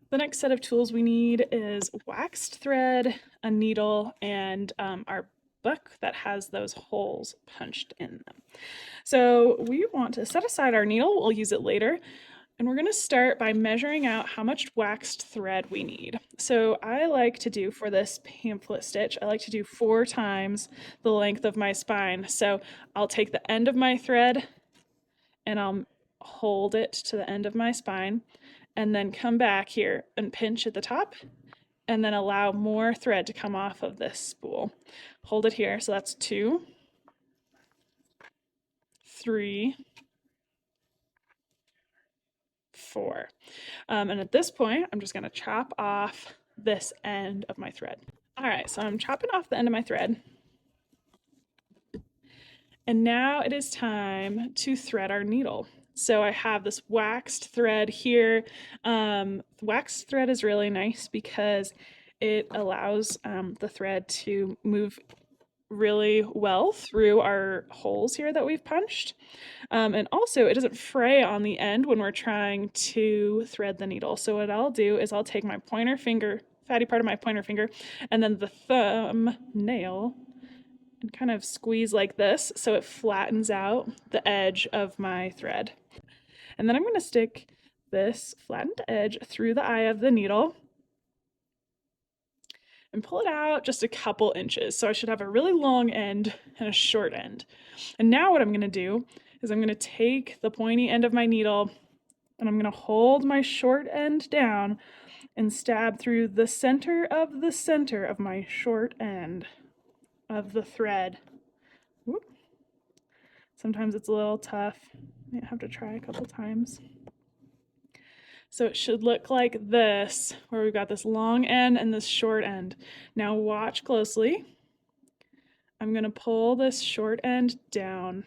The next set of tools we need is waxed thread, a needle, and our book that has those holes punched in them. So we want to set aside our needle, we'll use it later, and we're going to start by measuring out how much waxed thread we need. So I like to do, for this pamphlet stitch, I like to do 4 times the length of my spine. So I'll take the end of my thread and I'll hold it to the end of my spine and then come back here and pinch at the top and then allow more thread to come off of this spool. Hold it here, so that's 2, 3, 4. And at this point, I'm just gonna chop off this end of my thread. All right, so I'm chopping off the end of my thread. And now it is time to thread our needle. So I have this waxed thread here. Waxed thread is really nice because it allows the thread to move really well through our holes here that we've punched. And also it doesn't fray on the end when we're trying to thread the needle. So what I'll do is I'll take my pointer finger, fatty part of my pointer finger, and then the thumb nail and kind of squeeze like this so it flattens out the edge of my thread. And then I'm going to stick this flattened edge through the eye of the needle and pull it out just a couple inches. So I should have a really long end and a short end. And now what I'm going to do is I'm going to take the pointy end of my needle and I'm going to hold my short end down and stab through the center of my short end of the thread. Whoop. Sometimes it's a little tough. I have to try a couple times. So it should look like this, where we've got this long end and this short end. Now watch closely. I'm going to pull this short end down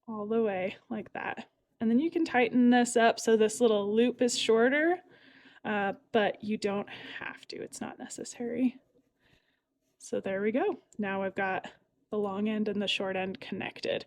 all the way like that. And then you can tighten this up so this little loop is shorter, but you don't have to. It's not necessary. So there we go. Now I've got the long end and the short end connected.